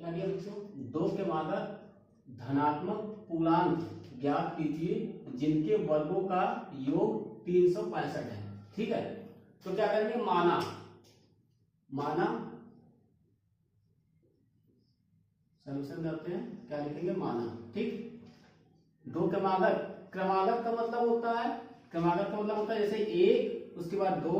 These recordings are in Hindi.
क्या दिया बच्चों, 2 के मादक धनात्मक पूर्णांक ज्ञात कीजिए जिनके वर्गों का योग 365 है। ठीक है, तो क्या करेंगे, माना सॉल्यूशन करते हैं, क्या लिखेंगे, माना। ठीक, 2 के मादक, क्रमागत का मतलब होता है, जैसे 1, उसके बाद 2,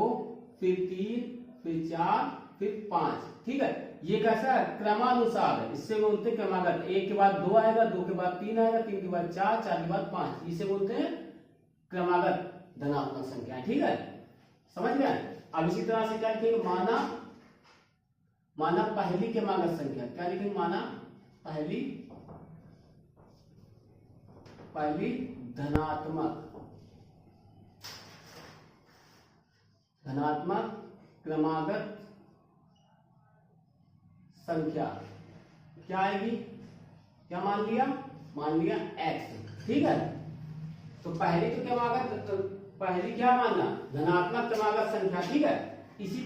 फिर 3, फिर 4, फिर 5। ठीक है, ये कैसा है, क्रमानुसार है, इससे बोलते हैं क्रमागत। 1 के बाद 2 आएगा, 2 के बाद 3 आएगा, 3 के बाद 4, 4 के बाद 5, इसे बोलते हैं क्रमागत धनात्मक संख्या। ठीक है, समझ गए। अब इसी तरह से क्या लिखेंगे, माना पहली के मागत संख्या, क्या लिखेंगे, माना पहली धनात्मक क्रमागत संख्या क्या आएगी, क्या मान लिया x। ठीक है, तो पहली तो क्रमागत, पहली क्या मानना, धनात्मक क्रमागत संख्या। ठीक है, इसी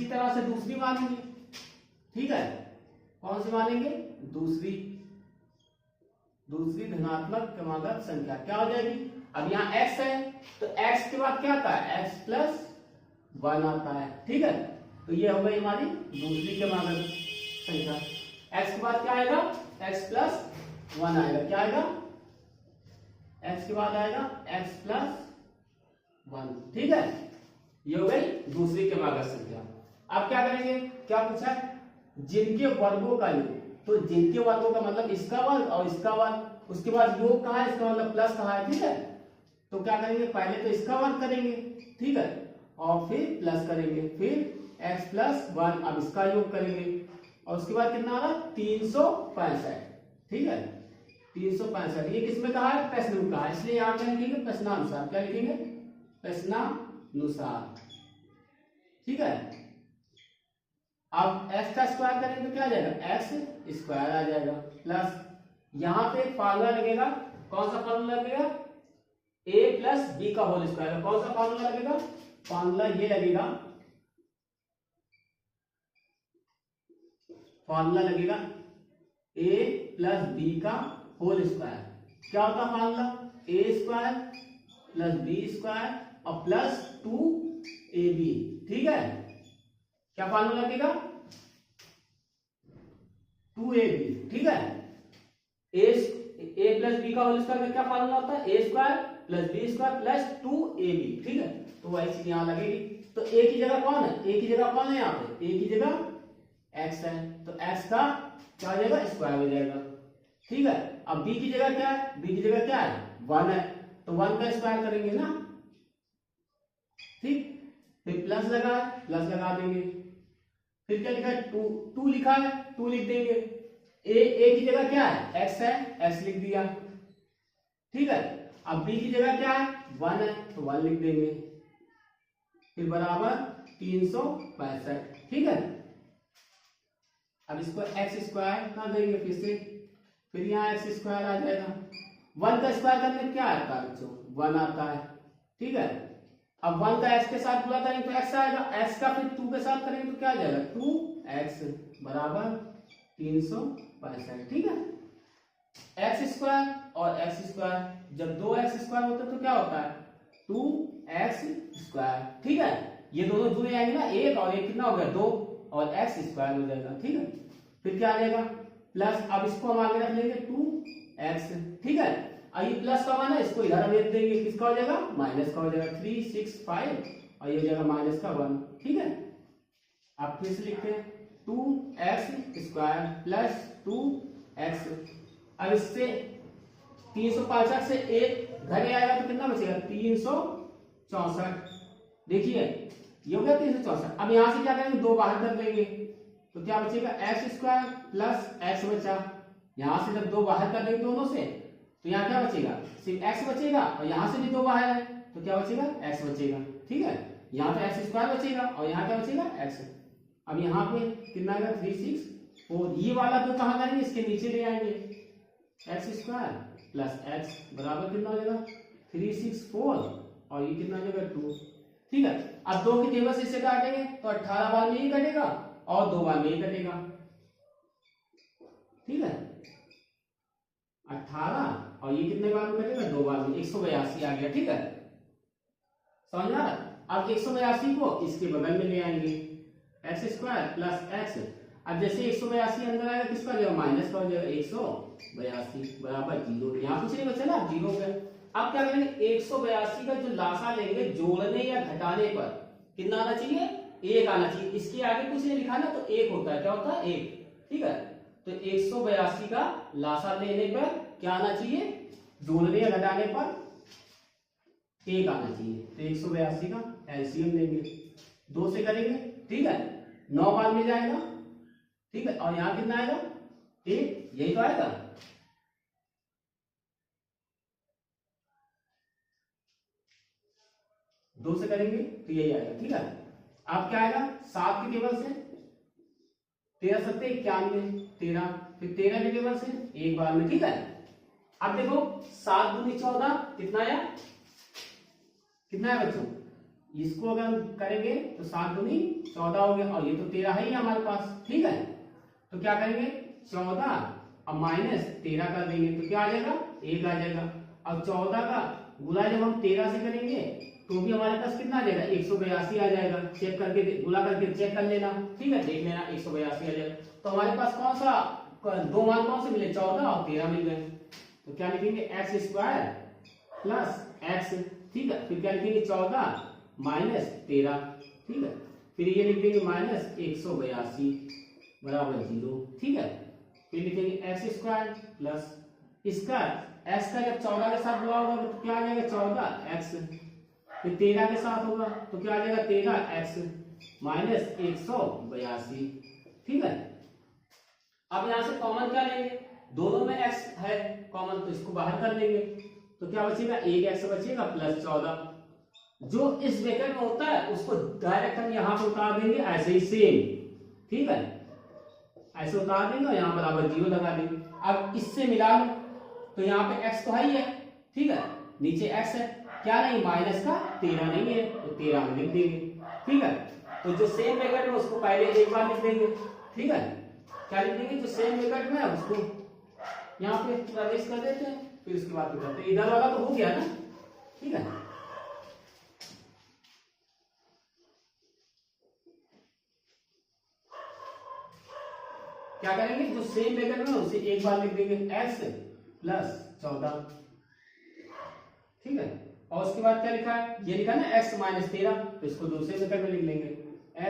तरह से दूसरी मानेंगे। ठीक है, कौन सी मानेंगे, दूसरी धनात्मक क्रमागत संख्या क्या हो जाएगी। अब यहाँ x है, तो x के बाद क्या आता है, x प्लस 1 आता है। ठीक है, तो ये हो गई हमारी दूसरी क्रमागत संख्या। x के बाद क्या आएगा, x प्लस 1 आएगा। क्या आएगा, x के बाद आएगा x प्लस 1। ठीक है, ये हो गई दूसरी क्रमागत संख्या। अब क्या करेंगे, क्या पूछा है, जिनके वर्गों का योग, तो जिनके वर्गों का मतलब इसका वर्ग और इसका वर्ग, उसके बाद योग कहा है, इसका मतलब प्लस कहा है। ठीक है, तो क्या करेंगे, पहले तो इसका वर्ग करेंगे। ठीक है, और फिर प्लस करेंगे, फिर x प्लस 1, अब इसका योग करेंगे, और उसके बाद कितना आ रहा, 365। ठीक है, 365, ये किसमें कहा है, प्रश्न में कहा है, इसलिए यहाँ क्या लिखेंगे, प्रश्नानुसार। क्या लिखेंगे, प्रश्नानुसार। ठीक है, अब x का स्क्वायर करेंगे तो क्या आ जाएगा, x स्क्वायर आ जाएगा, प्लस यहां पे एक फार्मूला लगेगा। कौन सा फार्मूला लगेगा, a प्लस बी का होल स्क्वायर। कौन सा फार्मूला लगेगा, फार्मूला ये लगेगा, a प्लस बी का होल स्क्वायर। क्या होता है formula, a square plus B square और प्लस 2ab। ठीक है, क्या फार्मूला लगेगा, 2ab। ठीक है, a प्लस बी का होल स्क्वायर का क्या फार्मूला होता है, a square plus B square plus 2ab। ठीक है, तो वही चीज यहां लगेगी। तो a की जगह कौन है, यहाँ पे a की जगह x है, तो x का क्या हो जाएगा, स्क्वायर हो जाएगा। ठीक है, अब b की जगह क्या है, 1 है, तो 1 का स्क्वायर करेंगे ना। ठीक, फिर प्लस लगा देंगे, फिर क्या लिखा है, 2 लिखा है, 2 लिख देंगे। a की जगह क्या है, x है, x लिख दिया। ठीक है, अब b की जगह क्या है, 1 है, तो 1 लिख देंगे, फिर बराबर 365। ठीक है, अब इसको x स्क्वायर कर देंगे फिर से, फिर यहाँ x स्क्वायर आ जाएगा। 1 का स्क्वायर करने में क्या आता है बच्चों, 1 आता है। ठीक है, अब 1 का x के साथ गुणा करेंगे तो x आएगा, x का फिर 2 के साथ करेंगे तो क्या आ जाएगा, 2x बराबर 365। ठीक है, x स्क्वायर और x स्क्वायर, जब 2x स्क्वायर होता है तो क्या होता है, 2x स्क्वायर। ठीक है, ये दोनों जुड़े जाएंगे ना, एक और एक कितना हो गया, 2 और x स्क्वायर हो जाएगा। ठीक है, फिर क्या आ जाएगा, प्लस, अब इसको हम आगे रख लेंगे 2x। ठीक है, ये प्लस का मान है, इसको इधर भेज देंगे, किसका हो जाएगा, माइनस का हो जाएगा, 365, और ये हो जाएगा माइनस का 1। ठीक है, अब फिर से लिखते हैं 2x स्क्वायर प्लस 2x। अब इससे 365 से एक घरे आएगा तो कितना बचेगा, 364। देखिए ये हो गया 364। अब यहां से क्या करेंगे, 2 बाहर कर लेंगे तो क्या बचेगा, x स्क्वायर प्लस x बचा। यहां से जब 2 बाहर कर लेंगे दोनों से तो यहाँ क्या बचेगा, सिर्फ x बचेगा, और यहां से भी 2 बाहर है तो क्या बचेगा, x बचेगा। ठीक है, यहाँ पे x स्क्वायर बचेगा और यहाँ क्या बचेगा, x। अब यहाँ पे कितना आएगा, 364। ये वाला 2 कहाँ करेंगे, इसके नीचे ले आएंगे, x स्क्वायर प्लस x बराबर कितना हो जाएगा, 364, और ये कितना हो जाएगा, 2। ठीक है, अब 2 की टेबल से इसे काटेंगे तो 18 बार में ही कटेगा और 2 बार में ही कटेगा। ठीक है 18 और ये कितने बार में कटेगा 2 बार में 182 आ गया। ठीक है समझ में आ रहा। अब 182 को इसके बगल में ले आएंगे एक्स स्क्वायर प्लस एक्स। अब जैसे 182 अंदर आएगा किसका हो जाएगा माइनस का हो जाएगा 182 बराबर 0। यहाँ कुछ नहीं बचा ना 0 हो गया। अब क्या करेंगे 182 का जो लासा लेंगे जोड़ने या घटाने पर कितना आना चाहिए 1 आना चाहिए। इसके आगे कुछ नहीं लिखा ना तो 1 होता है। क्या होता है 1। ठीक है तो 182 का लासा लेने पर क्या आना चाहिए जोड़ने या घटाने पर 1 आना चाहिए। तो 182 का एलसीएम लेंगे 2 से करेंगे। ठीक है 9 बार में जाएगा। ठीक है और यहां कितना आएगा 1 यही तो आएगा। दो से करेंगे तो यही आएगा। ठीक है अब क्या आएगा 7 के टेबल से 13 सत्ते 91 13 फिर 13 के टेबल से 1 बार में। ठीक है अब देखो 7 दूनी 14 कितना आया कितना है बच्चों। इसको अगर हम करेंगे तो 7 दूनी 14 हो गया और ये तो 13 है ही हमारे पास। ठीक है तो क्या करेंगे 14 और माइनस 13 कर देंगे तो क्या आ जाएगा 1 आ जाएगा। अब 14 का गुणा जब हम 13 से करेंगे तो भी हमारे पास कितना आ जाएगा 182 आ जाएगा। चेक करके गुणा करके चेक कर लेना। ठीक है देख लेना 182 आ जाएगा। तो हमारे पास कौन सा दो मान कौन से मिले 14 और 13 मिल गए। तो क्या लिखेंगे एक्स स्क्वायर प्लस एक्स। ठीक है फिर क्या लिखेंगे 14 माइनस 13। ठीक है फिर ये लिख देंगे माइनस 182 बराबर 0। ठीक है फिर लिखेंगे एक्स स्क्वायर प्लस इसका एक्स का जब 14 के साथ गुणा होगा तो क्या आ जाएगा 14 एक्स। फिर 13 के साथ होगा तो क्या आ जाएगा 13 एक्स माइनस 182। ठीक है अब यहां से कॉमन क्या लेंगे दोनों में x है कॉमन तो इसको बाहर कर लेंगे तो क्या बचेगा 1x बचेगा प्लस 14। जो इस ब्रैकेट में होता है उसको डायरेक्ट हम यहां पे उतार देंगे ऐसे ही सेम। ठीक है ऐसे उतार देंगे और यहां बराबर 0 लगा देंगे। अब इससे मिला लो तो यहाँ पे x तो है ही है। ठीक है नीचे x है क्या नहीं माइनस का 13 नहीं है तो 13 में लिख देंगे। ठीक है तो जो सेम ब्रैकेट में उसको पहले एक बार लिख देंगे। ठीक है क्या लिख देंगे जो सेम ब्रैकेट में है उसको यहाँ पे प्रवेश कर देते हैं फिर उसके बाद करते हैं। इधर वाला तो हो गया ना। ठीक है क्या करेंगे जो सेम ब्रैकेट में उसे एक बार लिख देंगे x प्लस 14। ठीक है और उसके बाद क्या लिखा है ये लिखा ना x माइनस 13 तो इसको दूसरे ब्रैकेट में लिख लेंगे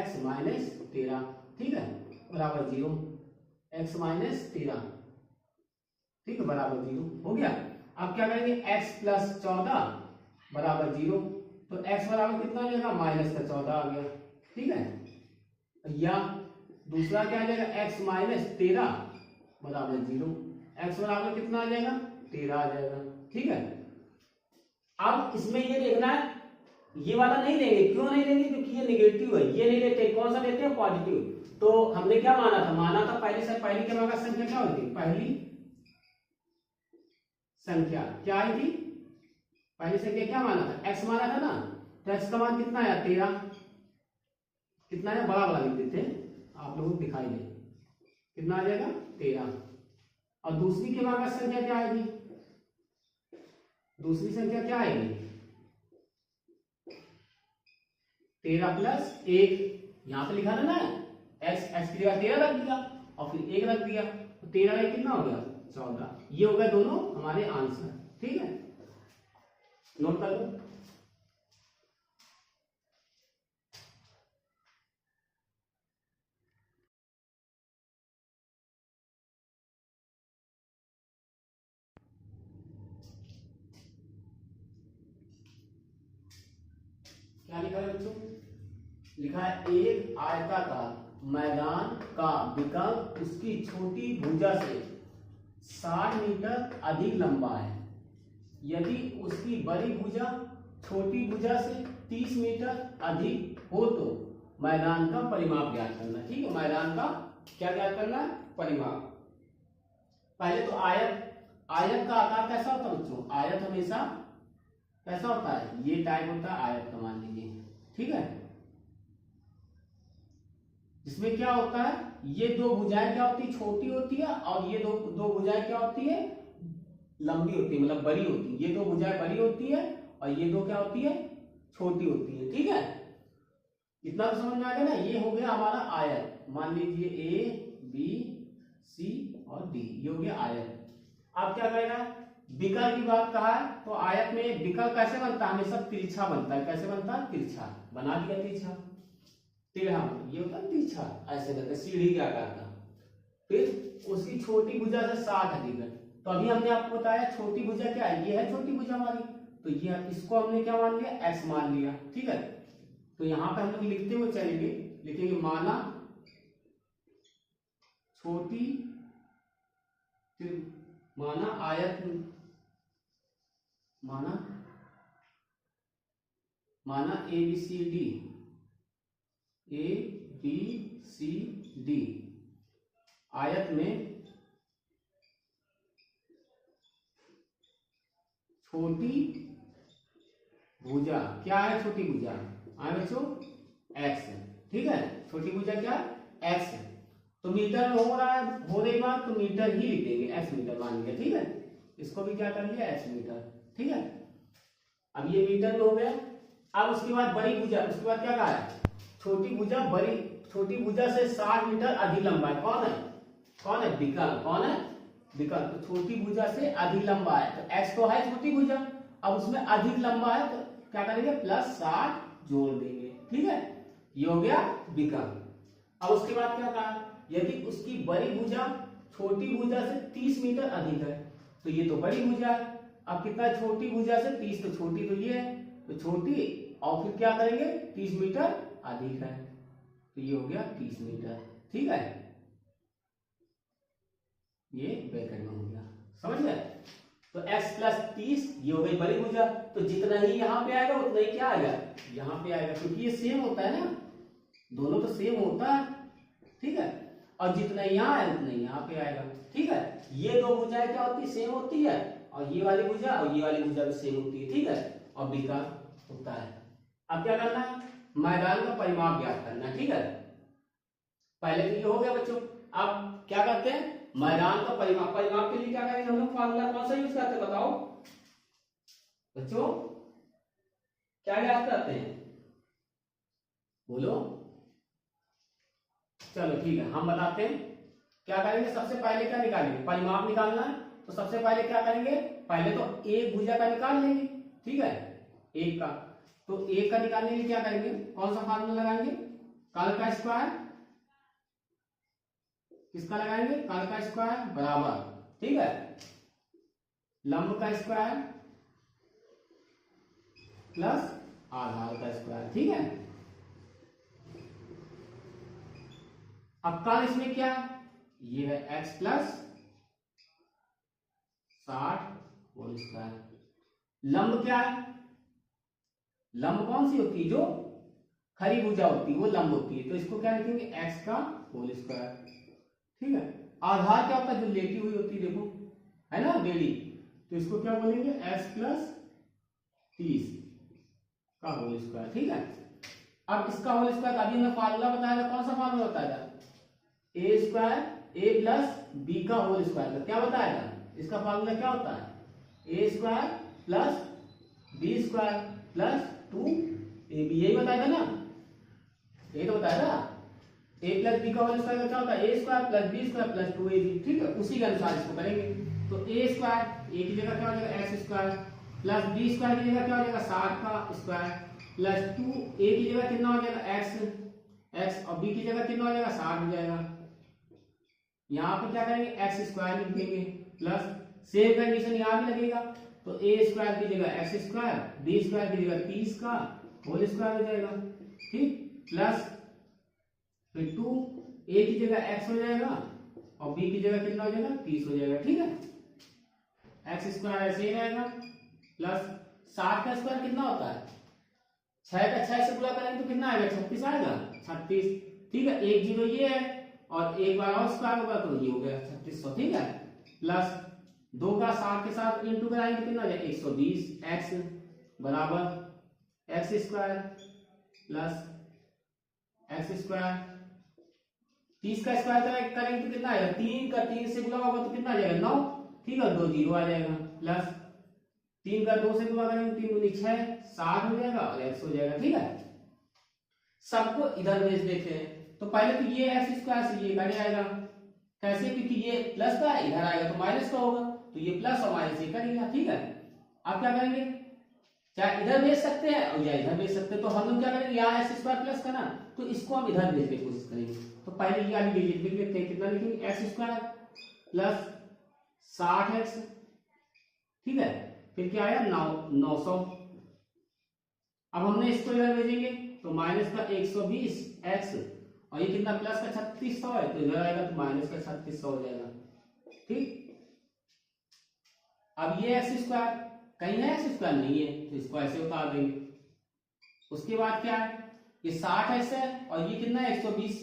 x माइनस 13। ठीक है बराबर 0 x माइनस 13। ठीक है बराबर 0 हो गया। अब क्या करेंगे x प्लस 14 बराबर 0 तो x बराबर कितना आ जाएगा माइनस का 14 आ गया। ठीक है या दूसरा क्या आ जाएगा x माइनस 13 बराबर 0 x बराबर कितना आ जाएगा 13 आ जाएगा। ठीक है अब इसमें ये देखना है ये वाला नहीं लेंगे। क्यों नहीं लेंगे क्योंकि ये नेगेटिव है ये नहीं लेते। कौन सा लेते हैं पॉजिटिव। तो हमने क्या माना था पहले से पहली के बाद संख्या क्या होती पहली संख्या क्या आई थी पहली संख्या क्या माना था x माना था ना तो x का मान कितना आया 13। कितना है बड़ा बड़ा लिख देते हैं आप लोगों को दिखाई दे कितना आ जाएगा 13। और दूसरी के बाद संख्या क्या आएगी दूसरी संख्या क्या आएगी 13 प्लस 1 यहां पे लिखा था ना x की जगह 13 रख दिया और फिर 1 रख दिया तो 13 में कितना हो गया 14। ये हो गया दोनों हमारे आंसर। ठीक है नोट कर लो। क्या लिखा है बच्चों लिखा है एक आयताकार मैदान का विकल्प उसकी छोटी भुजा से 60 मीटर अधिक लंबा है। यदि उसकी बड़ी भुजा छोटी भुजा से 30 मीटर अधिक हो तो मैदान का परिमाप ज्ञात करना। ठीक है मैदान का क्या ज्ञात करना है परिमाप। पहले तो आयत का आकार कैसा होता है बच्चों आयत हमेशा कैसा होता है ये टाइप होता है आयत का मान लीजिए। ठीक है जिसमें क्या होता है ये दो भुजाएं क्या होती है, छोटी होती है, और ये दो दो भुजाएं क्या होती है, लंबी होती है, मतलब बड़ी होती है। ये दो भुजाएं बड़ी होती है और ये दो क्या होती है, छोटी होती है। ठीक है, इतना तो समझ में आ गया ना। ये हो गया हमारा आयत, मान लीजिए ए बी सी और डी, ये हो गया आयत। अब क्या करेगा, विकर्ण की बात कहा है, तो आयत में विकर्ण कैसे बनता है, हमेशा तिरछा बनता है। कैसे बनता है, तिरछा। बना दिया तिरछा, तिरछा ये होता है तिरछा, ऐसे करके सीढ़ी के आकार का। फिर उसकी छोटी भुजा से 60 अधिक है। तो अभी हमने आपको बताया छोटी भुजा क्या है, ये है छोटी भुजा हमारी, तो ये इसको हमने क्या मान लिया, एक्स मान लिया। ठीक है, तो यहां पे हम लोग लिखते हुए चलेंगे, लिखेंगे माना छोटी, माना आयत, माना A B C D, A B C D आयत में छोटी भुजा क्या है, छोटी भुजा आए बच्चों एक्स है। ठीक है, छोटी भुजा क्या, एक्स है। तो मीटर में हो रहा है, होने के बाद तो मीटर ही लिख देंगे, एक्स मीटर मान लिया। ठीक है, इसको भी क्या कर लिया, एक्स मीटर। ठीक है, अब ये मीटर में हो गया। अब उसके बाद बड़ी भुजा, उसके बाद क्या कहा है, छोटी भुजा बड़ी, छोटी भुजा से 60 मीटर अधिक लंबा है। कौन है, कौन है, विकर्ण। कौन है, विकर्ण। तो छोटी भुजा से अधिक लंबा है, तो एक्स तो है छोटी भुजा, अब उसमें अधिक लंबा है तो क्या करेंगे, +60 जोड़ देंगे। ठीक है, ये हो गया विकर्ण। अब उसके बाद क्या कहा, यदि उसकी बड़ी भुजा छोटी भुजा से 30 मीटर अधिक है, तो ये तो बड़ी भुजा है। अब कितना, छोटी भुजा से 30, तो छोटी तो ये है, तो छोटी, और फिर क्या करेंगे, 30 मीटर अधिक है, तो ये हो गया 30 मीटर। ठीक है, ये ब्रैकेट में हो गया, समझ गए। तो x + 30 ये हो गई बड़ी भुजा, तो जितना ही यहाँ पे आएगा उतना ही क्या आएगा, यहाँ पे आएगा, क्योंकि ये सेम होता है ना, दोनों तो सेम होता है। ठीक है, और जितना यहाँ है उतना ही यहाँ पे आएगा। ठीक है, ये दो भुजाएं क्या होती है, सेम होती है, और ये वाली भुजा और ये वाली भुजा भी सेम होती है। ठीक है, और विकर्ण होता है। अब क्या करना है, मैदान का परिमाप ज्ञात करना है। ठीक है, पहले तो ये हो गया बच्चों। अब क्या करते हैं, मैदान का परिमाप, परिमाप के लिए क्या करेंगे हम लोग, फार्मूला कौन सा यूज करते हैं बताओ बच्चों, क्या ज्ञात करते हैं, बोलो। चलो ठीक है, हम बताते हैं क्या करेंगे। सबसे पहले क्या निकालेंगे, परिमाप निकालना है, तो सबसे पहले क्या करेंगे, पहले तो एक भुजा का निकाल लेंगे। ठीक है, एक का, तो एक का निकालने के लिए क्या करेंगे, कौन सा फार्मूला लगाएंगे, कर्ल का स्क्वायर, किसका लगाएंगे, कर्ल का स्क्वायर बराबर, ठीक है, लंब का स्क्वायर प्लस आधार का स्क्वायर। ठीक है, अब कर्ल इसमें क्या है, ये है x + 60 होल स्क्वायर। लंब क्या है, लंब कौन सी होती है, जो खरी भुजा होती है वो लंब होती है, तो इसको क्या लिखेंगे, x का होल स्क्वायर। ठीक है, आधार क्या होता है, जो लेटी हुई होती है, देखो है ना बेड़ी, तो इसको क्या बोलेंगे, x + 30 का होल स्क्वायर। ठीक है, अब इसका होल स्क्वायर, अभी हमें फार्मूला बताया था, कौन सा फार्मूला बताया था, a + b का होल स्क्वायर। क्या बताया था, इसका फार्मूला क्या होता है, a² + b² + 2ab, यही बताया था ना, यही तो बताया था। a + b का होल स्क्वायर का क्या होता है, a² + b² + 2ab। ठीक है, उसी के अनुसार इसको करेंगे। तो a² की जगह क्या हो जाएगा, x² + b² की जगह क्या हो जाएगा, 60 का स्क्वायर + 2a की जगह कितना हो जाएगा, x और b की जगह कितना हो जाएगा, 60 हो जाएगा। यहाँ पे क्या करेंगे, x² लिख देंगे प्लस सेम कंडीशन यहाँ भी लगेगा, तो a² की जगह x², b² की जगह 30 का होल स्क्वायर हो जाएगा। ठीक, प्लस फिर 2a की जगह x हो जाएगा और b की जगह कितना हो जाएगा, 30 हो जाएगा। ठीक है, x² ऐसे ही रहेगा प्लस 60 का स्क्वायर कितना होता है, 6 का 6 से गुणा करेंगे तो कितना आएगा, 36 आएगा, 36। ठीक है, एक जीरो ये है और एक बार और स्क्वायर होगा तो ये हो गया 3600। ठीक है, प्लस 2 का 60 के साथ इंटू कराएंगे तो कितना हो जाएगा, 120, x बराबर x² प्लस x²। 30 का स्क्वायर करेंगे तो कितना आएगा, 3 का 3 से गुणा होगा तो कितना आ जाएगा 9, ठीक है, 2 जीरो आ जाएगा, प्लस 3 का 2 से गुणा करेंगे 3 दूनी 6, 60 हो जाएगा और x हो जाएगा, ठीक है। सबको इधर भेज देते हैं, तो पहले तो ये एक्स स्क्वायर से ये कट जाएगा, कैसे, क्योंकि ये प्लस का इधर आएगा तो माइनस का होगा, तो ये प्लस और माइनस ये कटेगा, ठीक है। आप क्या करेंगे, चाहे इधर भेज सकते हैं और या इधर भेज सकते हैं, तो हम लोग क्या करेंगे, यहाँ एक्स स्क्वायर प्लस का ना, तो इसको हम इधर भेजने की कोशिश करेंगे। तो पहले ये वाली लिख लेते हैं, कितना लिखेंगे, एक्स स्क्वायर प्लस 60x, ठीक है, फिर क्या आया 900। अब हमने इसको इधर भेजेंगे तो माइनस का 120x और ये कितना प्लस का 3600 है, तो इधर आएगा तो माइनस का 3600 हो जाएगा, ठीक। अब ये एक्स स्क्वायर, कहीं है एक्स स्क्वायर नहीं है, तो इसको ऐसे उतार देंगे। उसके बाद क्या है, ये 60x है और ये कितना है 120,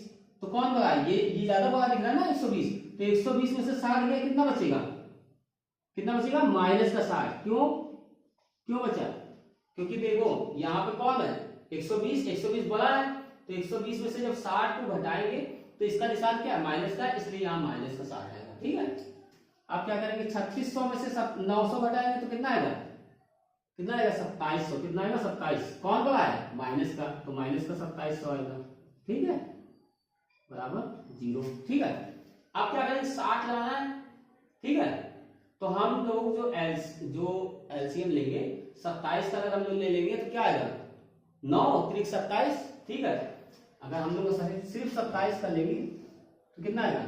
तो कौन बड़ा है, ये ज्यादा बड़ा दिख रहा है ना 120, तो 120 में से 60 गया, कितना बचेगा, कितना बचेगा, माइनस का 60। क्यों क्यों बचा, क्योंकि देखो यहाँ पे कौन है 120 बड़ा है, तो 120 में से जब 60 को घटाएंगे तो इसका निशान क्या है, माइनस का, इसलिए यहाँ माइनस का 60 आएगा, ठीक है। अब क्या करेंगे, 3600 में से 900 घटाएंगे तो कितना आएगा, कितना आएगा 2700, कितना आएगा 27, कौन बड़ा है माइनस का, तो माइनस का 2700 आएगा, ठीक है, बराबर 0, ठीक है। अब क्या करेंगे, 60 लगाना है, ठीक है, तो हम लोग जो एलसीएम लेंगे 27 का अगर हम लोग ले लेंगे तो क्या आएगा 9 3 27, ठीक है। अगर हम लोग सिर्फ 27 का लेंगे तो कितना आएगा,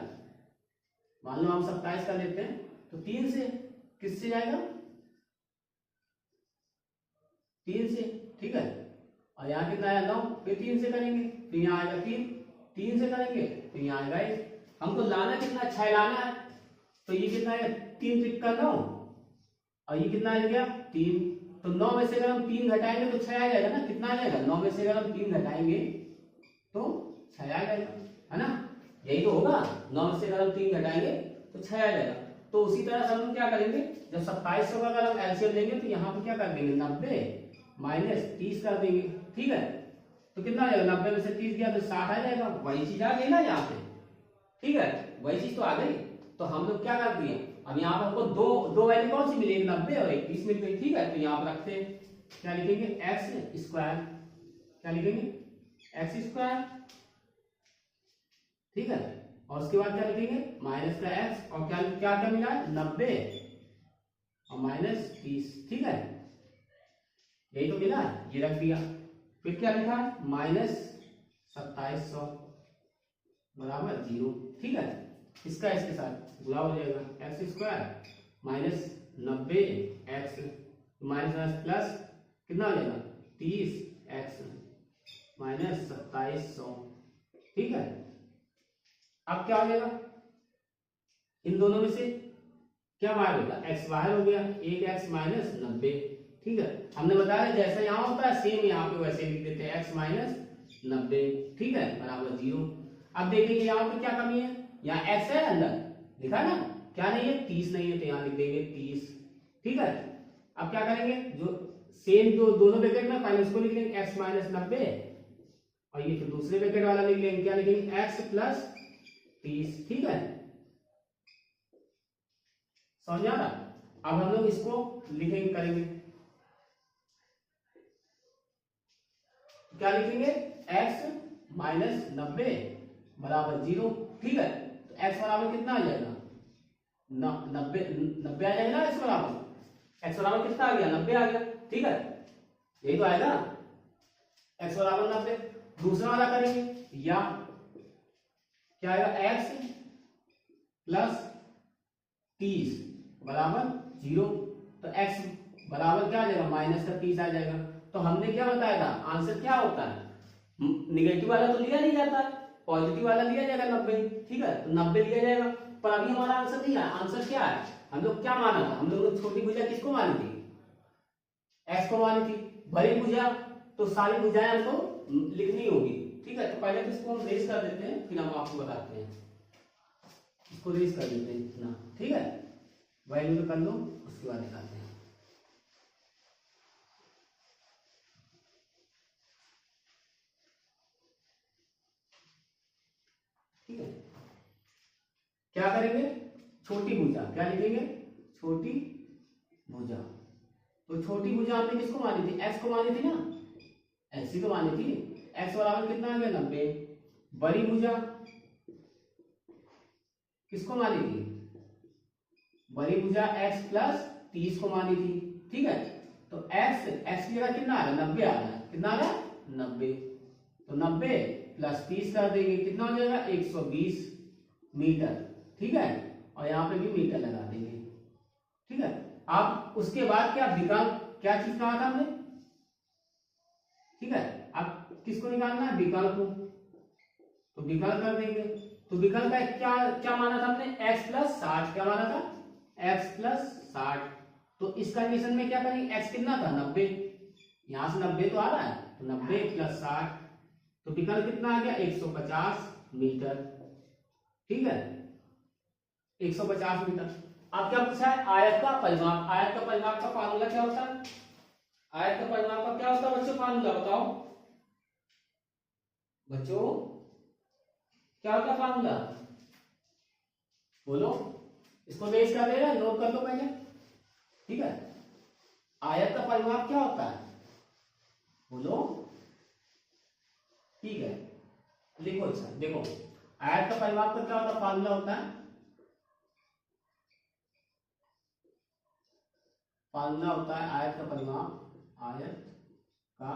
मान लो हम 27 का लेते हैं तो 3 से, किससे जाएगा 3 से, ठीक है, और यहाँ कितना आया 9, फिर 3 से करेंगे तो यहाँ आएगा 3 से करेंगे तो यहाँ आएगा 1। हमको लाना कितना 6 लाना है, तो ये कितना है 3 3 का 9 और ये कितना आ गया 3, तो 9 में से अगर हम 3 घटाएंगे तो 6 आ जाएगा ना, कितना आ जाएगा 9 में से अगर हम 3 घटाएंगे तो 6 आ जाएगा, है ना, यही तो होगा, 9 में से अगर हम 3 घटाएंगे तो 6 आ जाएगा। तो उसी तरह से हम क्या करेंगे, जब 2700 का अगर हम एलसीएम लेंगे तो यहाँ पे क्या कर देंगे 90 माइनस 30 कर देंगे, ठीक है, तो कितना आ जाएगा 90 में से 30 गया तो 60 आ जाएगा, वही चीज आ गई ना यहाँ पे, ठीक है, वही चीज तो आ गई। तो हम लोग क्या कर दिए, अब यहाँ पर हमको दो वैल्यू कौन सी मिली, 90 और 30 मिल गई, ठीक है, तो यहाँ पर रखते हैं, क्या लिखेंगे एक्स स्क्वायर, क्या लिखेंगे एक्स स्क्वायर, ठीक है, और उसके बाद क्या लिखेंगे माइनस का एक्स, और क्या क्या क्या मिला 90 और माइनस 30, ठीक है, यही तो मिला, ये रख दिया। फिर क्या लिखा माइनस 2700 बराबर 0, ठीक है, इसका इसके साथ गुणा हो जाएगा, x square minus 90 x minus plus कितना हो जाएगा 30 एक्स माइनस 2700, ठीक है। अब क्या हो जाएगा, इन दोनों में से क्या बाहर होगा, एक्स बाहर हो गया, एक एक्स माइनस 90, ठीक है, हमने बताया जैसा यहाँ होता है सेम यहाँ पे वैसे लिख देते हैं, एक्स माइनस 90, ठीक है, बराबर 0। अब देखेंगे यहाँ पे क्या कमी है, यहाँ एक्स है अंदर लिखा ना, क्या नहीं है 30 नहीं है, तो यहाँ लिख देंगे 30, ठीक है। अब क्या करेंगे, जो सेम जो दोनों ब्रैकेट में पहले उसको लिख लेंगे एक्स माइनस 90 और ये फिर दूसरे ब्रैकेट वाला लिख लेंगे, क्या लिखेंगे एक्स प्लस 30, ठीक है, समझ आ रहा। अब हम लोग इसको लिखेंगे करेंगे, क्या लिखेंगे x माइनस 90 बराबर 0, ठीक है, तो x बराबर कितना आ जाएगा 90 आ जाएगा ना, x बराबर कितना आ गया 90 आ गया, ठीक है, यही तो आएगा x बराबर 90। दूसरा वाला करेंगे, या क्या आएगा x प्लस 30 बराबर 0, तो x बराबर क्या आ जाएगा माइनस का 30 आ जाएगा। तो हमने क्या बताया था, आंसर क्या होता है, निगेटिव वाला तो लिया नहीं जाता, पॉजिटिव वाला लिया जाएगा 90, ठीक है, तो 90 लिया जाएगा, पर अभी हमारा आंसर नहीं है, आंसर क्या है, हम लोग क्या माना था, हम लोग छोटी भुजा किसको मानी थी, एक्स को मानी थी, बड़ी भुजा तो सारी भुजाएं हमको लिखनी होगी, ठीक है, तो पहले तो इसको हम रेस कर देते हैं, फिर हम आपको बताते हैं, इसको रेस कर देते हैं इतना, ठीक है, वैल्यू तो कर लो उसके बाद दिखाते हैं, ठीक है। क्या करेंगे, छोटी भुजा, क्या लिखेंगे, छोटी भुजा। तो छोटी भुजा हमने किसको मानी थी, एक्स को मानी थी ना, ऐसी तो मानी थी। एक्स बराबर कितना आ गया, 90। बड़ी भुजा किसको मानी थी, बड़ी भुजा एक्स प्लस 30 को मानी थी। ठीक है, तो एक्स की जगह कितना आ रहा है, 90 आ रहा है, कितना आ रहा है, 90। तो 90 प्लस 30 कर देंगे, कितना हो जाएगा, 120 मीटर। ठीक है, और यहाँ पे भी मीटर लगा देंगे। ठीक है, अब उसके बाद क्या विकल्प, क्या चीज कहा था हमने, ठीक है, अब किसको निकालना है, विकल्प को। तो विकल्प कर देंगे। तो विकल्प का क्या क्या माना था हमने, x प्लस 60, क्या माना था, x प्लस 60। तो इस कंडीशन में क्या करेंगे, x कितना था, 90, यहां से 90 तो आ रहा है, तो 90 प्लस 60, तो विकल्प कितना आ गया, 150 मीटर। ठीक है, 150 मीटर। अब क्या पूछा है, आयत का परिमाप। आयत का परिमाप का फार्मूला क्या होता है, आयत का परिमाप का क्या होता है बच्चों, फार्मूला बताओ बच्चों, क्या होता है फार्मूला, बोलो। इसको बेस कर देगा, नोट कर लो पहले। ठीक है, आयत का परिमाप क्या होता है, बोलो। ठीक है, लिखो। अच्छा देखो, आयत का परिमाप का क्या होता है, फार्मूला होता है, फार्मूला होता है आयत का परिमाप, आयत का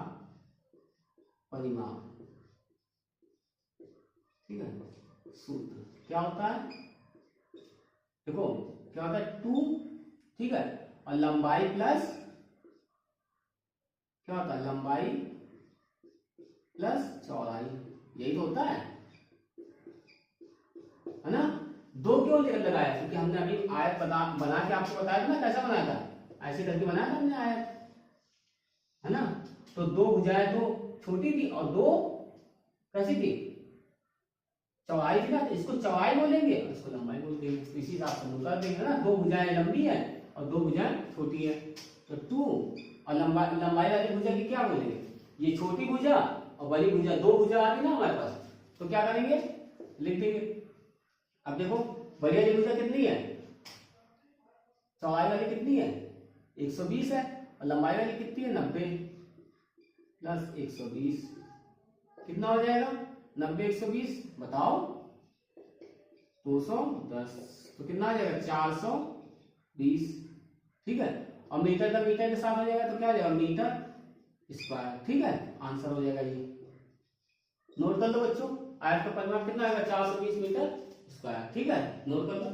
परिमाप। ठीक है, सूत्र क्या होता है, देखो क्या होता है, 2, ठीक है, और लंबाई प्लस, क्या होता है, लंबाई प्लस चौड़ाई, यही तो होता है ना। 2 क्यों लगाया, क्योंकि हमने अभी आयत बना के आपको बताया था ना, कैसा बनाया था, ऐसे करके बनाया था हमने आयत, है ना। तो 2 भुजाएं तो छोटी थी और 2 कैसी थी, चौड़ाई थी ना, तो इसको चौड़ाई बोलेंगे और इसको लंबाई बोल देंगे। तो इसी हिसाब से कर देंगे ना, 2 भुजाएं लंबी है और 2 भुजाएं छोटी है। तो 2 और लंबाई वाली भुजा की क्या बोलेंगे, ये छोटी भुजा और बड़ी भुजा, 2 भुजा आ गई ना हमारे पास, तो क्या करेंगे, लिख देंगे। अब देखो बड़ी वाली भुजा कितनी है, चौड़ाई वाली कितनी है, 120 है, और लंबाई वाली कितनी है, 90 प्लस 120, कितना हो जाएगा, 90 120 बताओ, 210, तो कितना आ जाएगा, 420। ठीक है, और मीटर का मीटर के साथ हो जाएगा, तो क्या हो जाएगा, मीटर स्क्वायर। ठीक है, आंसर हो जाएगा ये, नोट कर लो बच्चों। आयत का परिमाप कितना आएगा, 420 मीटर स्क्वायर। ठीक है, नोट कर लो।